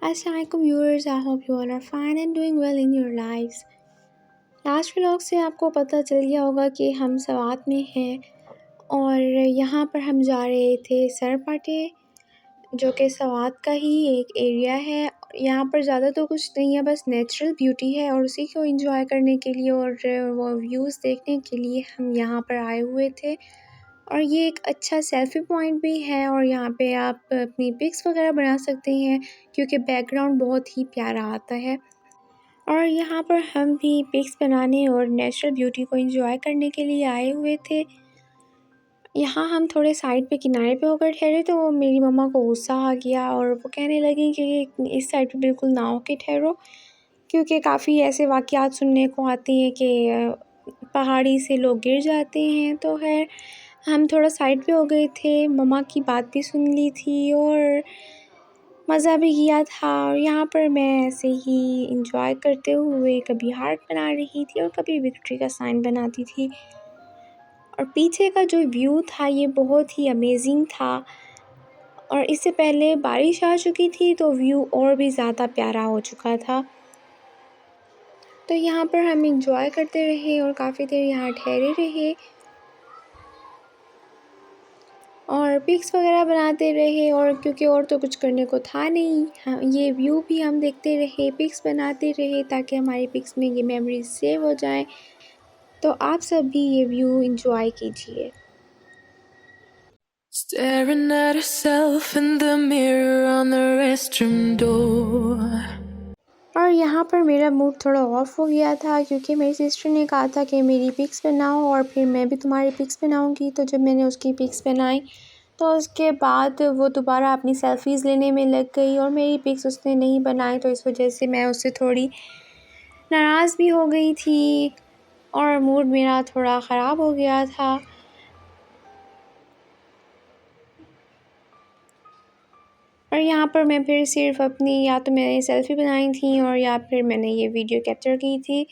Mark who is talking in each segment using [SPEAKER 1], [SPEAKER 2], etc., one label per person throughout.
[SPEAKER 1] Assalamualaikum viewers, I hope you all are fine and doing well in your lives। Last vlog से आपको पता चल गया होगा कि हम सवात में हैं और यहाँ पर हम जा रहे थे सरपाटे, जो कि सवात का ही एक एरिया है। यहाँ पर ज़्यादा तो कुछ नहीं है, बस नेचुरल ब्यूटी है और उसी को एंजॉय करने के लिए और वो व्यूज़ देखने के लिए हम यहाँ पर आए हुए थे। और ये एक अच्छा सेल्फ़ी पॉइंट भी है और यहाँ पे आप अपनी पिक्स वगैरह बना सकते हैं क्योंकि बैकग्राउंड बहुत ही प्यारा आता है। और यहाँ पर हम भी पिक्स बनाने और नेचुरल ब्यूटी को एंजॉय करने के लिए आए हुए थे। यहाँ हम थोड़े साइड पे किनारे पे होकर ठहरे तो मेरी मम्मा को गुस्सा आ गया और वो कहने लगी कि इस साइड पे बिल्कुल ना होके ठहरो, क्योंकि काफ़ी ऐसे वाक़यात सुनने को आते हैं कि पहाड़ी से लोग गिर जाते हैं। तो खैर हम थोड़ा साइड पे हो गए थे, मम्मा की बात भी सुन ली थी और मज़ा भी किया था। और यहाँ पर मैं ऐसे ही एंजॉय करते हुए कभी हार्ट बना रही थी और कभी विक्ट्री का साइन बनाती थी। और पीछे का जो व्यू था ये बहुत ही अमेजिंग था और इससे पहले बारिश आ चुकी थी तो व्यू और भी ज़्यादा प्यारा हो चुका था। तो यहाँ पर हम एंजॉय करते रहे और काफ़ी देर यहाँ ठहरे रहे और पिक्स वगैरह बनाते रहे। और क्योंकि और तो कुछ करने को था नहीं, हाँ, ये व्यू भी हम देखते रहे, पिक्स बनाते रहे ताकि हमारी पिक्स में ये मेमोरीज सेव हो जाएं। तो आप सब भी ये व्यू एंजॉय कीजिए।
[SPEAKER 2] Staring at herself in the mirror on the restroom door।
[SPEAKER 1] और यहाँ पर मेरा मूड थोड़ा ऑफ हो गया था क्योंकि मेरी सिस्टर ने कहा था कि मेरी पिक्स बनाओ और फिर मैं भी तुम्हारी पिक्स बनाऊँगी। तो जब मैंने उसकी पिक्स बनाई तो उसके बाद वो दोबारा अपनी सेल्फ़ीज़ लेने में लग गई और मेरी पिक्स उसने नहीं बनाई, तो इस वजह से मैं उससे थोड़ी नाराज़ भी हो गई थी और मूड मेरा थोड़ा ख़राब हो गया था। और यहाँ पर मैं फिर सिर्फ अपनी या तो मैंने सेल्फ़ी बनाई थी और या फिर मैंने ये वीडियो कैप्चर की थी।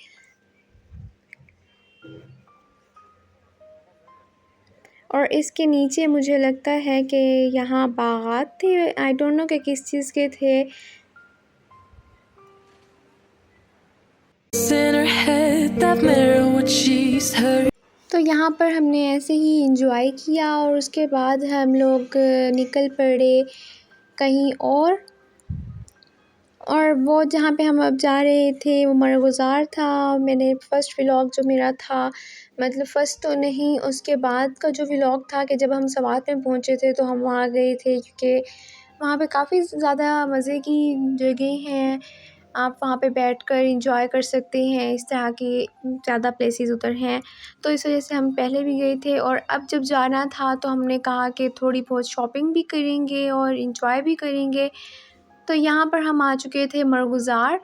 [SPEAKER 1] और इसके नीचे मुझे लगता है कि यहाँ बागात थे, आई डोंट नो कि किस चीज़ के थे। तो यहाँ पर हमने ऐसे ही एंजॉय किया और उसके बाद हम लोग निकल पड़े कहीं और वो जहाँ पे हम अब जा रहे थे वो मरगुज़ार था। मैंने फ़र्स्ट व्लॉग जो मेरा था, मतलब फ़र्स्ट तो नहीं, उसके बाद का जो व्लॉग था कि जब हम सवात में पहुँचे थे तो हम वहाँ गए थे क्योंकि वहाँ पे काफ़ी ज़्यादा मज़े की जगह हैं। आप वहाँ पे बैठकर एंजॉय कर सकते हैं, इस तरह की ज़्यादा प्लेसेस उधर हैं। तो इस वजह से हम पहले भी गए थे और अब जब जाना था तो हमने कहा कि थोड़ी बहुत शॉपिंग भी करेंगे और एंजॉय भी करेंगे। तो यहाँ पर हम आ चुके थे मरगुज़ार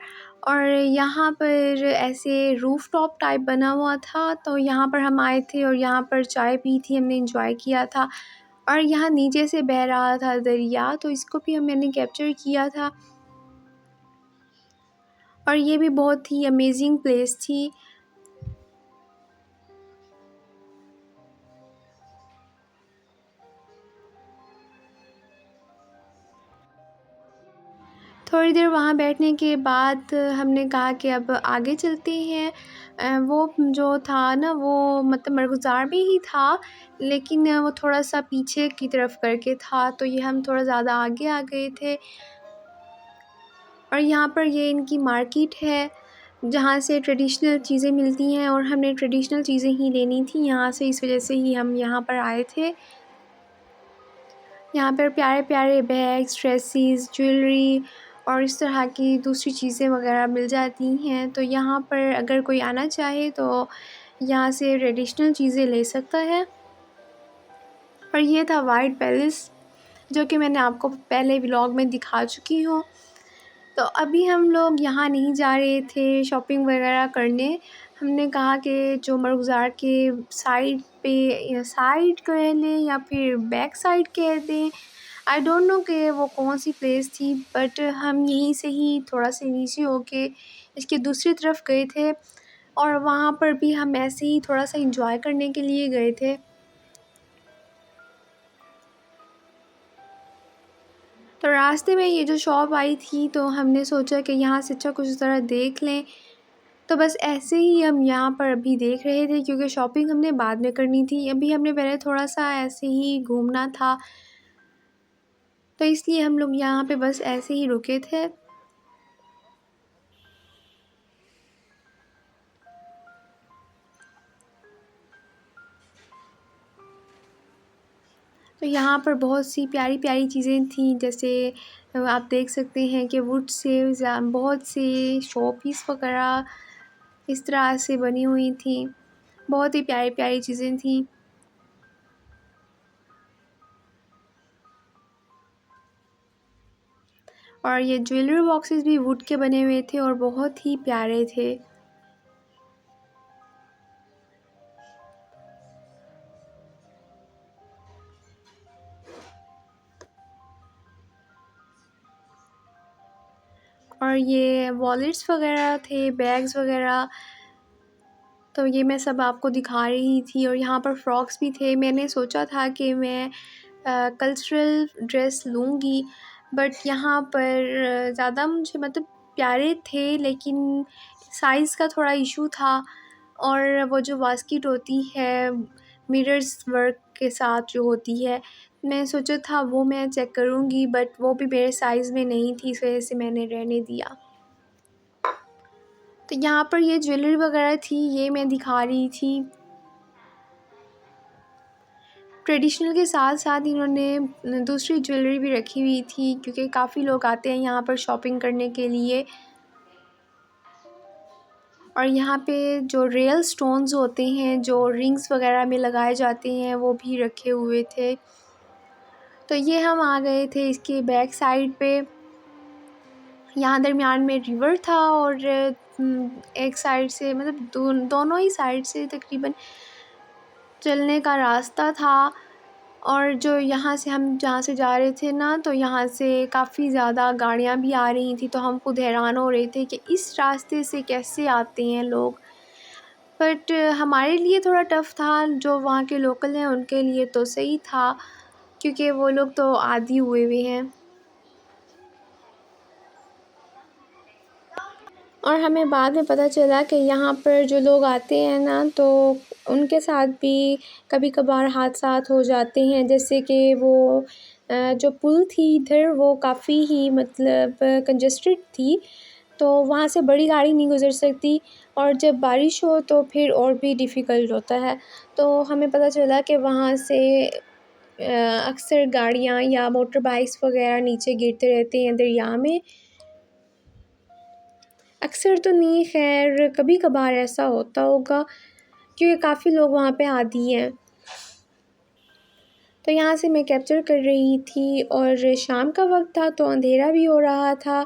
[SPEAKER 1] और यहाँ पर ऐसे रूफ़ टॉप टाइप बना हुआ था, तो यहाँ पर हम आए थे और यहाँ पर चाय पी थी, हमने एंजॉय किया था। और यहाँ नीचे से बह रहा था दरिया, तो इसको भी मैंने कैप्चर किया था और ये भी बहुत ही अमेजिंग प्लेस थी। थोड़ी देर वहाँ बैठने के बाद हमने कहा कि अब आगे चलते हैं। वो जो था ना वो मतलब मरगुज़ार में ही था, लेकिन वो थोड़ा सा पीछे की तरफ करके था, तो ये हम थोड़ा ज़्यादा आगे आ गए थे। और यहाँ पर ये इनकी मार्केट है जहाँ से ट्रेडिशनल चीज़ें मिलती हैं और हमने ट्रेडिशनल चीज़ें ही लेनी थी यहाँ से, इस वजह से ही हम यहाँ पर आए थे। यहाँ पर प्यारे प्यारे बैग्स, ड्रेसेस, ज्वेलरी और इस तरह की दूसरी चीज़ें वगैरह मिल जाती हैं। तो यहाँ पर अगर कोई आना चाहे तो यहाँ से ट्रेडिशनल चीज़ें ले सकता है। और ये था वाइट पैलेस, जो कि मैंने आपको पहले व्लॉग में दिखा चुकी हूँ। तो अभी हम लोग यहाँ नहीं जा रहे थे शॉपिंग वगैरह करने। हमने कहा कि जो मरगुज़ार के साइड पे या साइड कह लें या फिर बैक साइड कह दें, आई डोंट नो कि वो कौन सी प्लेस थी, बट हम यहीं से ही थोड़ा सा नीचे होके इसकी दूसरी तरफ गए थे और वहाँ पर भी हम ऐसे ही थोड़ा सा एंजॉय करने के लिए गए थे। तो रास्ते में ये जो शॉप आई थी तो हमने सोचा कि यहाँ से अच्छा कुछ ज़रा देख लें। तो बस ऐसे ही हम यहाँ पर अभी देख रहे थे, क्योंकि शॉपिंग हमने बाद में करनी थी। अभी हमने पहले थोड़ा-सा ऐसे ही घूमना था, तो इसलिए हम लोग यहाँ पे बस ऐसे ही रुके थे। तो यहाँ पर बहुत सी प्यारी-प्यारी चीज़ें थीं, जैसे आप देख सकते हैं कि वुड से बहुत से शो पीस वग़ैरह इस तरह से बनी हुई थी। बहुत ही प्यारी-प्यारी चीज़ें थीं। और ये ज्वेलरी बॉक्सेस भी वुड के बने हुए थे और बहुत ही प्यारे थे। और ये वॉलेट्स वग़ैरह थे, बैग्स वग़ैरह, तो ये मैं सब आपको दिखा रही थी। और यहाँ पर फ्रॉक्स भी थे। मैंने सोचा था कि मैं कल्चरल ड्रेस लूँगी, बट यहाँ पर ज़्यादा मुझे मतलब प्यारे थे, लेकिन साइज़ का थोड़ा इशू था। और वो जो बास्केट होती है मिरर्स वर्क के साथ जो होती है, मैं सोचा था वो मैं चेक करूँगी, बट वो भी मेरे साइज़ में नहीं थी, इस वजह से मैंने रहने दिया। तो यहाँ पर ये ज्वेलरी वग़ैरह थी, ये मैं दिखा रही थी। ट्रेडिशनल के साथ साथ इन्होंने दूसरी ज्वेलरी भी रखी हुई थी, क्योंकि काफ़ी लोग आते हैं यहाँ पर शॉपिंग करने के लिए। और यहाँ पे जो रियल स्टोन्स होते हैं जो रिंग्स वग़ैरह में लगाए जाते हैं, वो भी रखे हुए थे। तो ये हम आ गए थे इसके बैक साइड पे। यहाँ दरमियान में रिवर था और एक साइड से मतलब दोनों ही साइड से तकरीबन चलने का रास्ता था। और जो यहाँ से हम जहाँ से जा रहे थे ना, तो यहाँ से काफ़ी ज़्यादा गाड़ियाँ भी आ रही थी, तो हम खुद हैरान हो रहे थे कि इस रास्ते से कैसे आते हैं लोग। बट हमारे लिए थोड़ा टफ़ था, जो वहाँ के लोकल हैं उनके लिए तो सही था, क्योंकि वो लोग तो आदी हुए हुए हैं। और हमें बाद में पता चला कि यहाँ पर जो लोग आते हैं ना, तो उनके साथ भी कभी कभार हादसात हो जाते हैं। जैसे कि वो जो पुल थी इधर, वो काफ़ी ही मतलब कंजस्टेड थी, तो वहाँ से बड़ी गाड़ी नहीं गुज़र सकती, और जब बारिश हो तो फिर और भी डिफ़िकल्ट होता है। तो हमें पता चला कि वहाँ से अक्सर गाड़ियाँ या मोटर बाइक्स वग़ैरह नीचे गिरते रहते हैं दरिया में। अक्सर तो नहीं, ख़ैर कभी-कभार ऐसा होता होगा, क्योंकि काफ़ी लोग वहाँ पे आदी हैं। तो यहाँ से मैं कैप्चर कर रही थी, और शाम का वक्त था तो अंधेरा भी हो रहा था।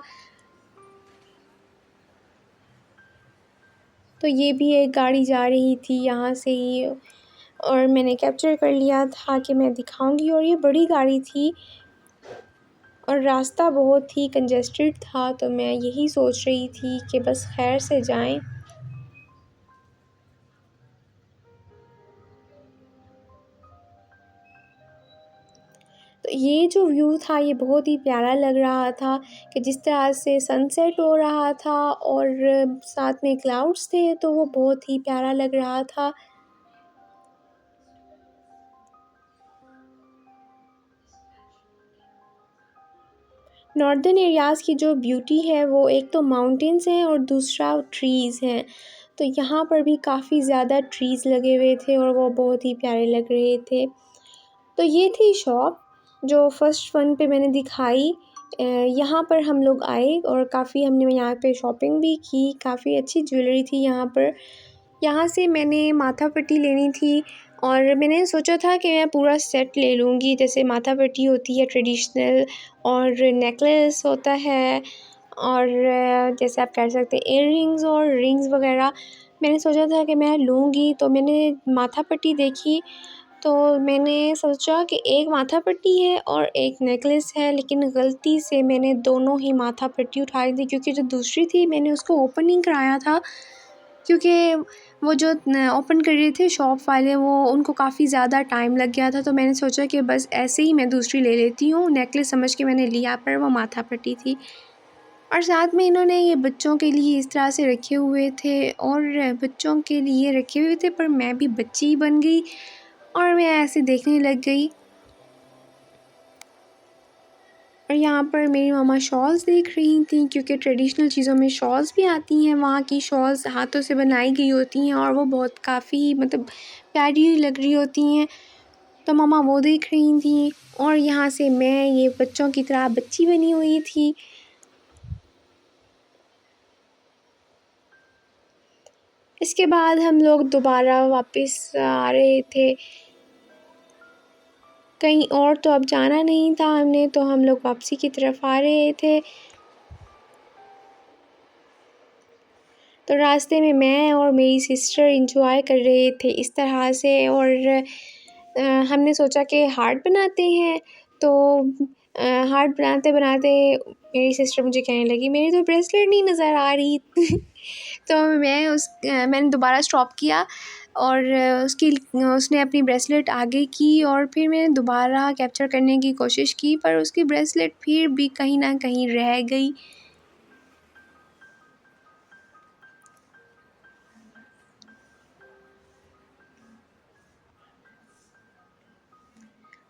[SPEAKER 1] तो ये भी एक गाड़ी जा रही थी यहाँ से ही, और मैंने कैप्चर कर लिया था कि मैं दिखाऊंगी। और ये बड़ी गाड़ी थी और रास्ता बहुत ही कंजस्टेड था, तो मैं यही सोच रही थी कि बस खैर से जाएं। तो ये जो व्यू था ये बहुत ही प्यारा लग रहा था, कि जिस तरह से सनसेट हो रहा था और साथ में क्लाउड्स थे, तो वो बहुत ही प्यारा लग रहा था। नॉर्दर्न एरियाज़ की जो ब्यूटी है वो एक तो माउंटेंस हैं और दूसरा ट्रीज़ हैं। तो यहाँ पर भी काफ़ी ज़्यादा ट्रीज़ लगे हुए थे और वो बहुत ही प्यारे लग रहे थे। तो ये थी शॉप जो फर्स्ट वन पे मैंने दिखाई। यहाँ पर हम लोग आए और काफ़ी हमने यहाँ पे शॉपिंग भी की, काफ़ी अच्छी ज्वेलरी थी यहाँ पर। यहाँ से मैंने माथा पट्टी लेनी थी, और मैंने सोचा था कि मैं पूरा सेट ले लूँगी, जैसे माथा पट्टी होती है ट्रेडिशनल, और नेकलेस होता है, और जैसे आप कह सकते हैं इयररिंग्स और रिंग्स वगैरह। मैंने सोचा था कि मैं लूँगी, तो मैंने माथा पट्टी देखी, तो मैंने सोचा कि एक माथा पट्टी है और एक नेकलेस है, लेकिन गलती से मैंने दोनों ही माथा पट्टी उठाई थी, क्योंकि जो दूसरी थी मैंने उसको ओपन नहीं कराया था। क्योंकि वो जो ओपन कर रहे थे शॉप वाले, वो उनको काफ़ी ज़्यादा टाइम लग गया था। तो मैंने सोचा कि बस ऐसे ही मैं दूसरी ले लेती हूँ, नेकलेस समझ के मैंने लिया, पर वो माथा पट्टी थी। और साथ में इन्होंने ये बच्चों के लिए इस तरह से रखे हुए थे, और बच्चों के लिए रखे हुए थे, पर मैं भी बच्ची बन गई और मैं ऐसे देखने लग गई। और यहाँ पर मेरी मम्मा शॉल्स देख रही थी, क्योंकि ट्रेडिशनल चीज़ों में शॉल्स भी आती हैं। वहाँ की शॉल्स हाथों से बनाई गई होती हैं और वो बहुत काफ़ी मतलब प्यारी लग रही होती हैं। तो मम्मा वो देख रही थी और यहाँ से मैं ये बच्चों की तरह बच्ची बनी हुई थी। इसके बाद हम लोग दोबारा वापस आ रहे थे, कहीं और तो अब जाना नहीं था हमने, तो हम लोग वापसी की तरफ आ रहे थे। तो रास्ते में मैं और मेरी सिस्टर एंजॉय कर रहे थे इस तरह से, और हमने सोचा कि हार्ट बनाते हैं। तो हार्ट बनाते बनाते मेरी सिस्टर मुझे कहने लगी, मेरी तो ब्रेसलेट नहीं नज़र आ रही। तो मैंने दोबारा स्टॉप किया और उसने अपनी ब्रेसलेट आगे की, और फिर मैंने दोबारा कैप्चर करने की कोशिश की, पर उसकी ब्रेसलेट फिर भी कहीं ना कहीं रह गई।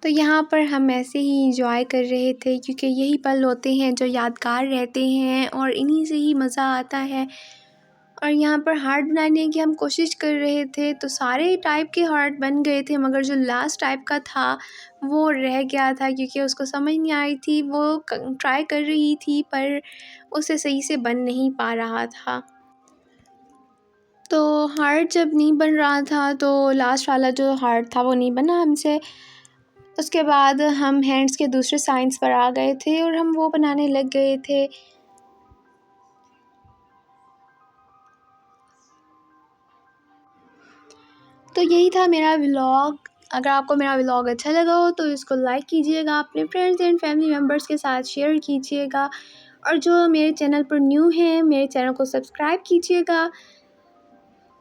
[SPEAKER 1] तो यहाँ पर हम ऐसे ही इंजॉय कर रहे थे, क्योंकि यही पल होते हैं जो यादगार रहते हैं और इन्हीं से ही मज़ा आता है। और यहाँ पर हार्ट बनाने की हम कोशिश कर रहे थे, तो सारे टाइप के हार्ट बन गए थे, मगर जो लास्ट टाइप का था वो रह गया था, क्योंकि उसको समझ नहीं आई थी। वो ट्राई कर रही थी पर उसे सही से बन नहीं पा रहा था। तो हार्ट जब नहीं बन रहा था, तो लास्ट वाला जो हार्ट था वो नहीं बना हमसे। उसके बाद हम हैंड्स के दूसरे साइंस पर आ गए थे और हम वो बनाने लग गए थे। तो यही था मेरा व्लॉग। अगर आपको मेरा व्लॉग अच्छा लगा हो तो इसको लाइक कीजिएगा, अपने फ्रेंड्स एंड फैमिली मेम्बर्स के साथ शेयर कीजिएगा, और जो मेरे चैनल पर न्यू हैं मेरे चैनल को सब्सक्राइब कीजिएगा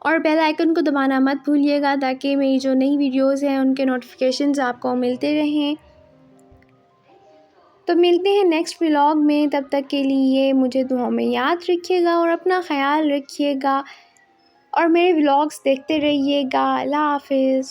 [SPEAKER 1] और बेल आइकन को दबाना मत भूलिएगा, ताकि मेरी जो नई वीडियोस हैं उनके नोटिफिकेशंस आपको मिलते रहें। तो मिलते हैं नेक्स्ट व्लॉग में, तब तक के लिए मुझे दुआओं में याद रखिएगा और अपना ख्याल रखिएगा, और मेरे व्लॉग्स देखते रहिएगा। अल्लाह हाफिज़।